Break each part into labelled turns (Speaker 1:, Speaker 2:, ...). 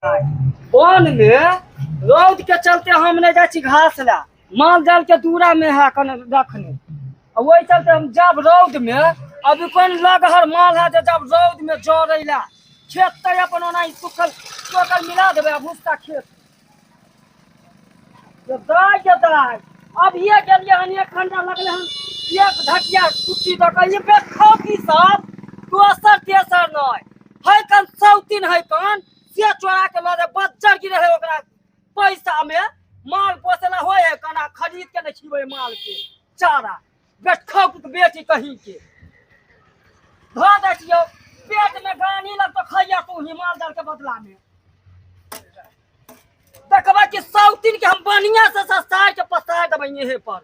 Speaker 1: One में रौद के चलते हम नहीं जाए घास ला माल जाल के दूरा में है कन रखने वही चलते हम जब रौद में अभी कौन लगहर माल है जब रौद में जड़ेला खेत तय अपन ओना सुखल टोकल मिला देवे भूसा खेत दाय के दाय अब ये गेलिए हन 1 घंटा लगले हन एक ढकिया कुट्टी दक ये पे खौकी सब दोसर तेसर नहीं है कन सौतीन है कन से चोरा के लगे बच्चर गिरे है ओकरा पैसा में माल पोसला होय है कना खरीद के नहीं खिबै माल के चारा बेटखौ के बेटी कहीं के ध दे छियो पेट में गानी लग तो खैया तू हिमाल दल के बदला में देखबा कि सौतीन के हम बनिया से सस्ता के पसार देबै यहीं पर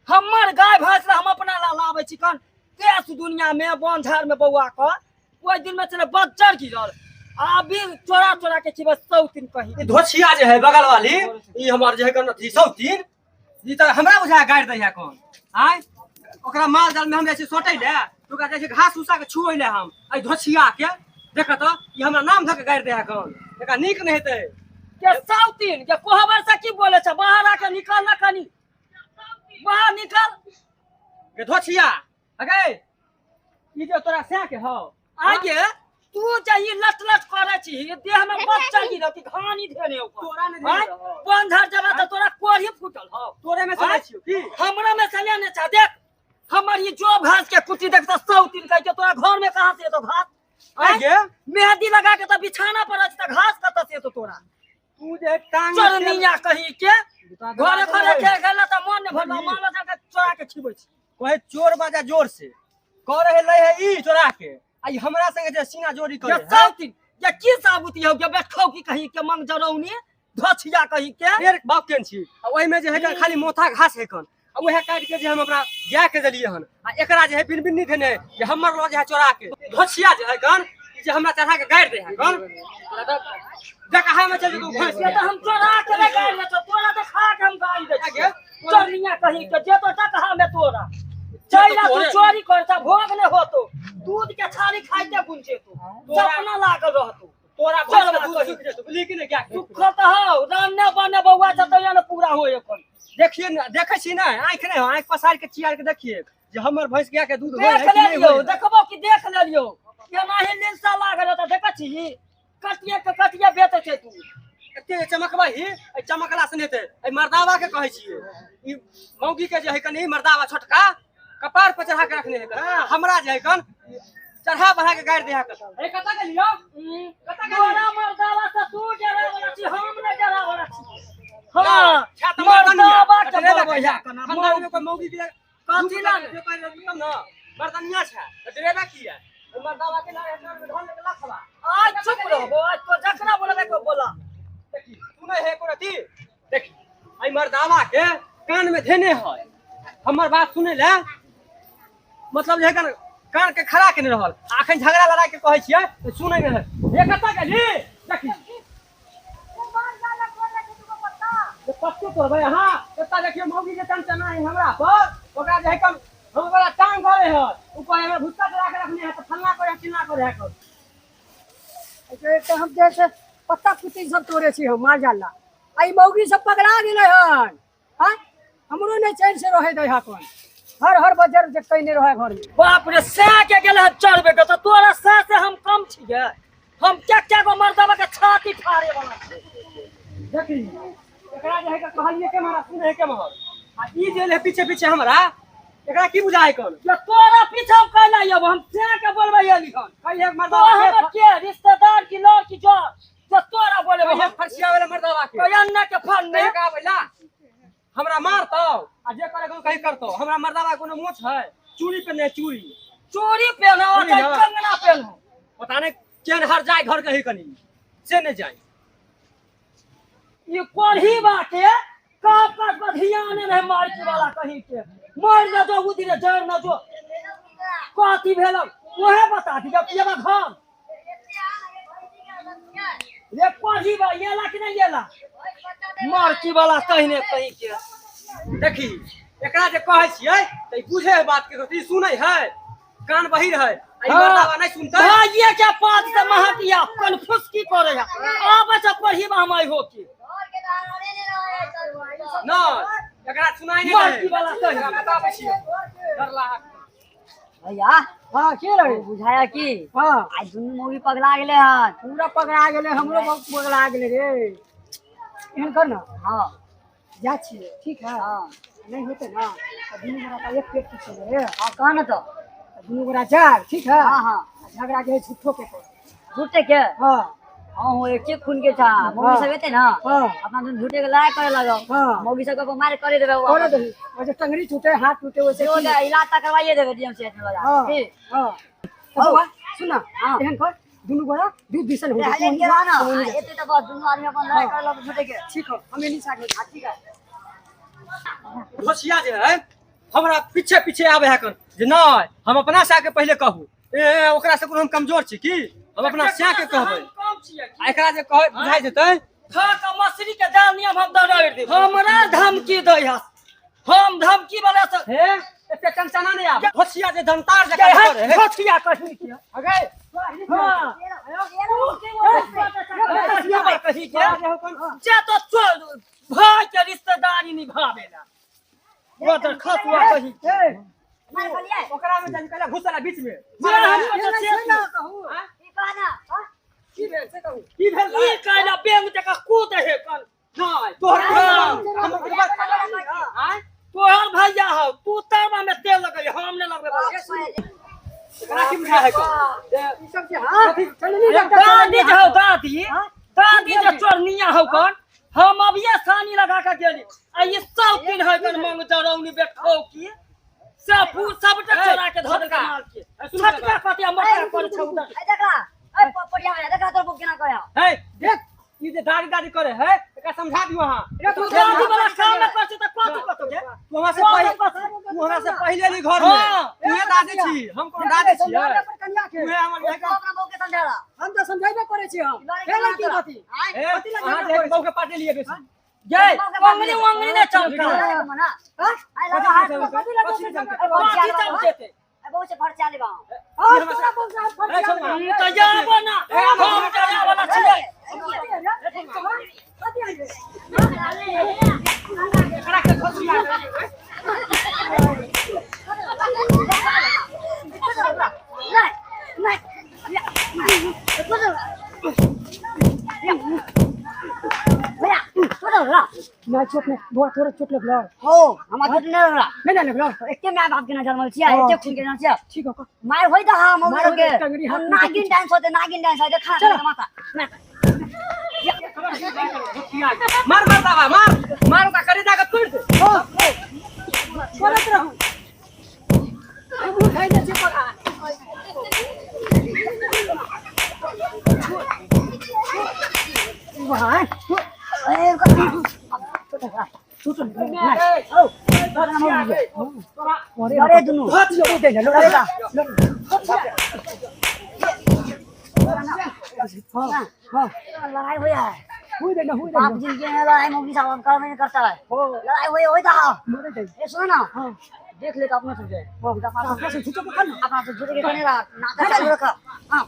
Speaker 1: हमर गाय भैंस हम अपना ला लाबै छी कन देश दुनिया में वन झाड़ में बौआ क ओइ दिन में चले बच्चर गिरल अभी चोरा चोरा के छिबै सौतीन कहीं
Speaker 2: धोछिया जे है बगल वाली ई हमर जे है कन सौतीन ई त हमरा बुझा गाड़ दै है कोन आय ओकरा माल जाल में हम जे सोटै ले ओकरा जे घास उसा के छुओइ ले हम आई धोछिया के देख त ई हमरा नाम धक गाड़ दै है कोन एका नीक नहीं हेतै
Speaker 1: के सौतीन के कोहबर से की बोले छ बाहर आके निकल ना कनी बाहर निकल
Speaker 2: के धोछिया अगे ई जे तोरा से के हो
Speaker 1: आगे तू चाहिए लट लट करे छी देह में बच्चा गिर की घानी धेने ऊपर
Speaker 2: तोरा ने दे
Speaker 1: बंधर जब त तोरा कोढ़ी फुटल हो
Speaker 2: तोरे में चलै छियो की
Speaker 1: हमरा में चले ने छ देख हमर ये जो घास के कुटी देख त सौतीन कह के तोरा घर में कहां से तो घास
Speaker 2: आगे
Speaker 1: मेहंदी लगा के त बिछाना पर त घास कत से तो तोरा
Speaker 2: तू जे टांग
Speaker 1: चरनिया कहीं के घरे घरे के गेला त मन ने भरला माला जाके चोरा के खिबै छी
Speaker 2: कहे चोर बाजा जोर से कह रहे ले है ई चोरा के आई हमरा संगे जे सीना जोड़ी करे
Speaker 1: सौतीन ये की साबुती हो के बैठौ की कहीं के मंग जरौनी धछिया कहीं के
Speaker 2: फेर बाप केन छी आ ओहि में जे है खाली मोथा घास है कन आ ओहे काट के जे हम अपना गाय के देलिए हन आ एकरा जे है बिनबिन्नी देने जे हमर लो जे है चोरा के धछिया जे है कन जे हमरा चढ़ा के गाड़ दे है कन देख कहां में चल तू भैंस
Speaker 1: ये तो हम चोरा के ले गए ले तो तोरा तो खा के हम गाड़ी दे आगे चरनिया कहीं के जे तो कहां में तोरा चैला तू चोरी करता भोग ने होतो दूध के छाली खाइते बुनचे तू सपना लागल रहतो
Speaker 2: तोरा घर में दूध सुख जेतो लेकिन क्या
Speaker 1: सुख त हो रान्ने बने बौआ जतया न पूरा होय अपन
Speaker 2: देखिए ना देखे छी ना आंख ने आंख पसार के चियार के देखिए जे हमर भैंस गाय के दूध होय
Speaker 1: देख
Speaker 2: है कि नहीं
Speaker 1: लियो
Speaker 2: होय
Speaker 1: देखबो कि देख लियो केना ही लिंसा लागल त देख छी कटिया के कटिया बेचे छै तू
Speaker 2: एते चमकबा ही ए चमकला सने ते ए मर्दावा के कहै छिए ई मौगी के जे है कनी मर्दावा छोटका कपार पर चढ़ा के रखने है हमरा जे है कन चढ़ा बढ़ा के गाड़ दे है ए कता के लियो
Speaker 1: कता के तोरा मर्दावा से तू जरा वाला छी हम ने जरा वाला छी हां मर्दावा के बोलबो या
Speaker 2: हमरा में कोई मौगी के
Speaker 1: काठी ला
Speaker 2: ना मर्दनिया छै ड्राइवर की है मर्दावा के ना ढोल के लखवा
Speaker 1: आज चुप रहो आज तो जकरा बोलबे को बोला
Speaker 2: देखी तू नहीं है कोती देखी आई मर्दावा के कान में धेने है हमर बात सुने ले मतलब जे कान के खड़ा के रहल आखन झगड़ा लड़ा के कहै छियै तो सुनै नै है ए कता गेली देखी पत्तो तोड़ भाई हां कता देखियो मौगी के चमचना है हमरा पर ओकरा जे है कम हम वाला टांग घरे है ऊपर में भुस्सा चढ़ा के रखने है तो फलना को या चिल्ला को रह कर
Speaker 1: तो हम जैसे पत्ता कुटी सब तोड़े छी हम मार जाला आई मौगी सब पगला गेले हन हां हमरो नै चैन से रहे दे हा कोन हर हर बजर जे कइने रहे घर में बाप रे से के गेले चढ़बे के तो तोरा से हम कम छिए हम क्या को मर्दवा के छाती फाड़े वाला
Speaker 2: देखी एकरा जे है के कहलिए के मारा सुने है के महर आ ई जे ले पीछे पीछे हमरा एकरा की बुझाय कोन
Speaker 1: ये तोरा पीछे कहला अब हम से के बोलबे ये लिखन
Speaker 2: कहिए मर्दवा
Speaker 1: के रिश्तेदार की लोग की जो तोरा बोले
Speaker 2: हम फरसिया वाला मर्दवा के
Speaker 1: कयन्ना के फन ने
Speaker 2: का बोला हमरा मारतो आ जे करे को कहीं करतो हमरा मर्दावा कोनो मोछ है चूड़ी पे ने चूड़ी
Speaker 1: पहना है कंगना पहना
Speaker 2: पता नहीं केन हर जाए घर कहीं कनी से ने जाए
Speaker 1: ये कोढ़ी बाटे का पर बधिया ने रहे मार के वाला कहीं के मार न जो उधर जड़ न जो काती भेल ओहे बता दी जब ये घर ये कोढ़ी बा ये ला कि नहीं ये ला मार्ची वाला कहीं ने कहीं के
Speaker 2: देखी एकरा जे कहै छियै त बुझे है बात के सुनै है कान बहिर है मर्दावा नहीं सुनता
Speaker 1: भाइये के पास से महतिया कन्फ्यूज की करे है आब से पढ़ी हम हो की
Speaker 2: ना एकरा सुनाई नहीं
Speaker 1: मर्दी वाला कही
Speaker 2: बताबै छी डर लाग
Speaker 3: भैया
Speaker 1: हां के रे
Speaker 3: बुझाया कि
Speaker 1: हां
Speaker 3: आज दुनू मौगी पगला गेले हन
Speaker 1: पूरा पगड़ा गेले हमरो बहुत पगड़ा गेले रे एहन कर ना
Speaker 3: हाँ
Speaker 1: जा छिए ठीक है
Speaker 3: हाँ
Speaker 1: नहीं होते ना तो दुनू गोरा का एक पेट पीछे रे
Speaker 3: हाँ कहा ना तो
Speaker 1: दुनू गोरा चार ठीक है
Speaker 3: हाँ हाँ
Speaker 1: झगड़ा के झूठो के
Speaker 3: झूठे के
Speaker 1: हां
Speaker 3: हाँ हो एक चीज खून के था मौगी सब एते ना
Speaker 1: हां
Speaker 3: अपना तुम झूठे के लायक करे लगो
Speaker 1: हाँ।
Speaker 3: मौगी सब को मार करे देबे
Speaker 1: करे दही वैसे टंगड़ी टूटे हाथ टूटे वैसे
Speaker 3: जो ले इलाज तक करवाइए देबे डीएम से वाला
Speaker 1: हां
Speaker 3: ठीक
Speaker 1: हां तो सुना एहन कर दुनू गोरा दूध दिसन हो
Speaker 3: अरे के ना एते तो बस दुनू आदमी अपन लड़ाई करे लगो झूठे के
Speaker 1: ठीक है हमें नहीं सागे ठीक है
Speaker 2: घोसिया जे है हमरा पीछे पीछे आवे है कन जे नहीं हम अपना से आके पहले कहू ए ओकरा से कोनो हम कमजोर छी की हम अपना से आके कहबै
Speaker 1: काम छिए
Speaker 2: एकरा जे कह बुझाइ जेतै
Speaker 1: खा का मछली के दाल नियम हम दौड़ा दे हमरा धमकी दै है हम धमकी वाला से
Speaker 2: हे एते चंचना नहीं आ घोसिया जे धनतार जे
Speaker 1: के
Speaker 2: करे
Speaker 1: है घोटिया कही के अगे हां कही के जे तो चल भाई के रिश्तेदारी निभावेला वो तो खतवा कही के
Speaker 3: मार खलिए
Speaker 2: ओकरा में जान कहला घुसला बीच में
Speaker 1: जे हम तो से ना कहूं
Speaker 3: की कहा ना
Speaker 1: की भेल से कहूं
Speaker 2: की भेल
Speaker 1: ई कहला बेंग जका कूद है कन
Speaker 2: नहीं तोहर हम
Speaker 1: आय तोहर भैया हो तू तवा में तेल लगै हम ने लगबे
Speaker 2: एकरा की बुझा है को
Speaker 1: ई सब जे हां दादी हो दादी दादी जे चोरनिया हो कन हम अब ये सानी लगा के गेली आ ये सब दिन है कन मंग जरौनी बैठो की सब सबटा चोरा के धर के मार के छटका पतिया मकर पर छौदा
Speaker 3: ए देखा ए पड़िया में देखा तोर बुक केना कया
Speaker 2: है देख ई जे दादी दादी करे है एकरा समझा दियो हां
Speaker 1: तू दादी वाला काम में करछ त कथि कतो के
Speaker 2: तू हमरा से पहले ली घर में तू दादी छी हम कोन दादी छी
Speaker 1: कन्या के
Speaker 2: तू हमर
Speaker 3: तो अपना बुक के समझाला
Speaker 1: हम तो समझाइबे करे छी हम हेला की बाती
Speaker 2: ए हां देख बहू के पाटे लिए बेसी
Speaker 1: जय मंगनी मंगनी ने चमका
Speaker 3: मना
Speaker 1: हां
Speaker 3: आई लगा हाथ
Speaker 1: कथि चमकेते
Speaker 3: ए बहुत से फट चाले बा
Speaker 1: हां तोरा बोल जा तो जाबो ना हम जाने वाला छियै
Speaker 2: एकरा के घोसिया
Speaker 1: ना चोट ने बहुत थोड़ा चोट लगला
Speaker 3: हो हम चोट नहीं लगला
Speaker 1: नहीं ना लगला
Speaker 3: एके मैं बाप के नजर में छिया एके खून के नजर छिया
Speaker 1: ठीक है
Speaker 3: मार होई दा हम
Speaker 1: मार
Speaker 3: के
Speaker 1: टंगरी हाथ
Speaker 3: नागिन डांस होते नागिन डांस होते खा माता
Speaker 2: मार मार दावा मार मार का करे जाके तोड़ दे
Speaker 1: छोड़त रहू हम खाई दे छी पका वाह
Speaker 3: ए अरे दुनु
Speaker 1: हाथ जोड़ दे लो
Speaker 3: अरे दा
Speaker 1: हां हां
Speaker 3: लड़ाई हुई है
Speaker 1: हुई दे ना हुई
Speaker 3: आप
Speaker 1: दे
Speaker 3: जिनके लड़ाई मुगी साहब काम नहीं करता है
Speaker 1: हो
Speaker 3: लड़ाई हुई दा
Speaker 1: मरे दे
Speaker 3: ए सुनो ना
Speaker 1: हां
Speaker 3: देख ले तो अपने समझे
Speaker 1: अपना से झूठो पकड़ ना
Speaker 3: अपना तो झूठे के करने रहा नाका चालू रखा हां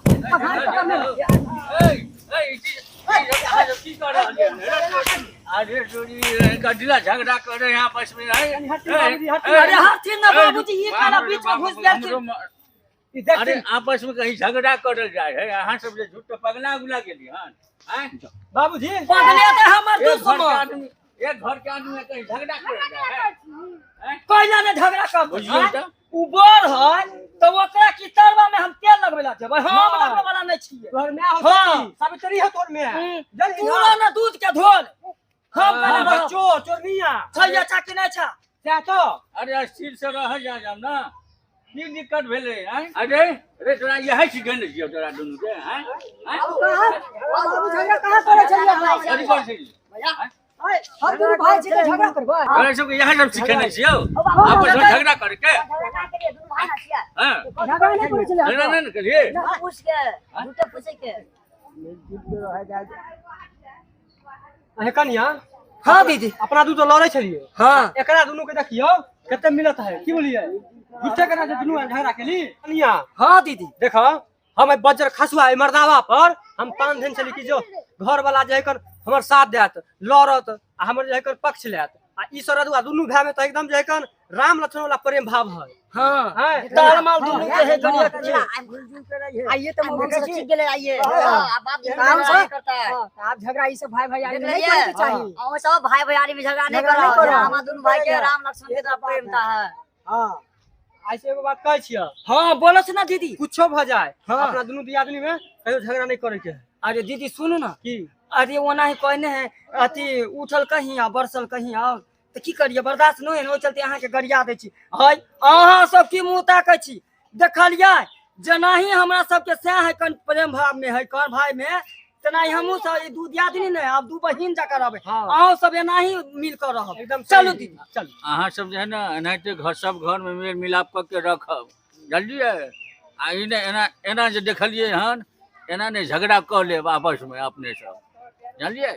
Speaker 4: अरे चोरी का ढीला झगड़ा करे यहाँ आपस में
Speaker 1: अरे हाथी ना बाबूजी ये काला बीच में घुस गया
Speaker 4: अरे आपस में कहीं झगड़ा करल जाए है यहाँ सब जे झूठ पगला गुला गेली हन
Speaker 2: बाबूजी
Speaker 1: पगले ते हमर दुश्मन
Speaker 4: एक घर के आदमी कहीं झगड़ा करल जाए है
Speaker 1: कहला ने झगड़ा कर
Speaker 4: बुझियो त
Speaker 1: उबर है तो ओकरा की तरवा में हम तेल लगवेला जेबै हम लगवे वाला नहीं छियै
Speaker 2: तोहर में हो
Speaker 1: हाँ।
Speaker 2: सावित्री है तोर में जल्दी
Speaker 1: पूरा ना दूध के धोल हम
Speaker 2: हां
Speaker 1: कहला
Speaker 2: बच्चो चोरनिया
Speaker 1: छैया चाकी नहीं छा
Speaker 2: क्या तो
Speaker 4: अरे स्थिर से रह जा जाम ना की दिक्कत भेले हैं अरे अरे तोरा यही सिखन दियो तोरा दुनु के हैं
Speaker 1: बाबू झगड़ा कहां करे छैया
Speaker 4: अरे कर छी
Speaker 1: हम दुनू भाई छियै झगड़ा करबै
Speaker 4: अरे सब यहाँ सब सिखने छियो आपस में झगड़ा करके
Speaker 3: लड़ाई के लिए दुनु भाई ना छिया
Speaker 4: हां
Speaker 1: झगड़ा नहीं करे छैया
Speaker 4: झगड़ा नहीं करिए
Speaker 3: पूछ के झूठे पूछे के
Speaker 2: अहे कन्या
Speaker 1: हां दीदी
Speaker 2: अपना दू तो लड़ै छलिए
Speaker 1: हां
Speaker 2: एकरा दुनू के देखियो कते मिलत है की बोलिए झूठे के ना जे दुनू झगड़ा केली कनिया
Speaker 1: हाँ दीदी
Speaker 2: देखो हम आई बजर खसुआ आई मर्दावा पर हम तान धेन चली कि जो घर वाला जे कर हमर साथ देत लड़त आ हमर जे कर पक्ष लेत आ ई सरदुआ दुनू भाई में तो एकदम जे कर राम लक्ष्मण वाला प्रेम भाव है
Speaker 1: हाँ
Speaker 2: हैं?
Speaker 1: ताल माल दुनू के है कनिया के
Speaker 3: आइए तो मुंह से ठीक गेले आइए बाप
Speaker 5: काम से
Speaker 3: करता है
Speaker 5: आप झगड़ा ये सब भाई भाई
Speaker 3: देख
Speaker 5: नहीं
Speaker 3: रहिए
Speaker 5: करना चाहिए।
Speaker 3: हम सब भाई भैयारी में झगड़ा नहीं
Speaker 5: झगड़ा नहीं
Speaker 3: करो
Speaker 5: करो।
Speaker 3: हम दोनों भाई के राम लक्ष्मण की तरह प्रेम था है
Speaker 5: हाँ
Speaker 2: ऐसे एगो बात कहै छियै
Speaker 1: हाँ बोलो से ना दीदी
Speaker 2: कुछो भ जाए
Speaker 1: हाँ।
Speaker 2: अपना दुनू दियादनी में कहियो झगड़ा नहीं करे के है
Speaker 1: अरे दीदी सुनू ना
Speaker 2: की
Speaker 1: अरे ओना ही कहने है अथी उठल कहीं आ बरसल कहीं आओ तो की करिए बर्दाश्त नहीं है ओ चलते अहाँ के गरिया दै छी हय अहाँ सब की मुंह ताकै छी देखलियै जेनाही हमरा सबके सह है कन प्रेम भाव में है कन भाई में तेनाही हमहू सब ई दू दियादनी नहीं आब दू बहिन जका रहबै
Speaker 2: हाँ।
Speaker 1: अहाँ सब एनाही मिल कर रहब
Speaker 2: एकदम
Speaker 1: चलू
Speaker 2: सही।
Speaker 1: दीदी
Speaker 2: चल
Speaker 4: अहाँ सब जे है ना एनाहिते घर सब घर में मेल मिलाप करके रखब जानलिए आ ई ने एना एना जे देखलिए हन एना ने झगड़ा कर लेब आपस में अपने सब जानलिए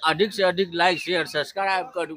Speaker 4: अधिक से अधिक लाइक शेयर सब्सक्राइब करू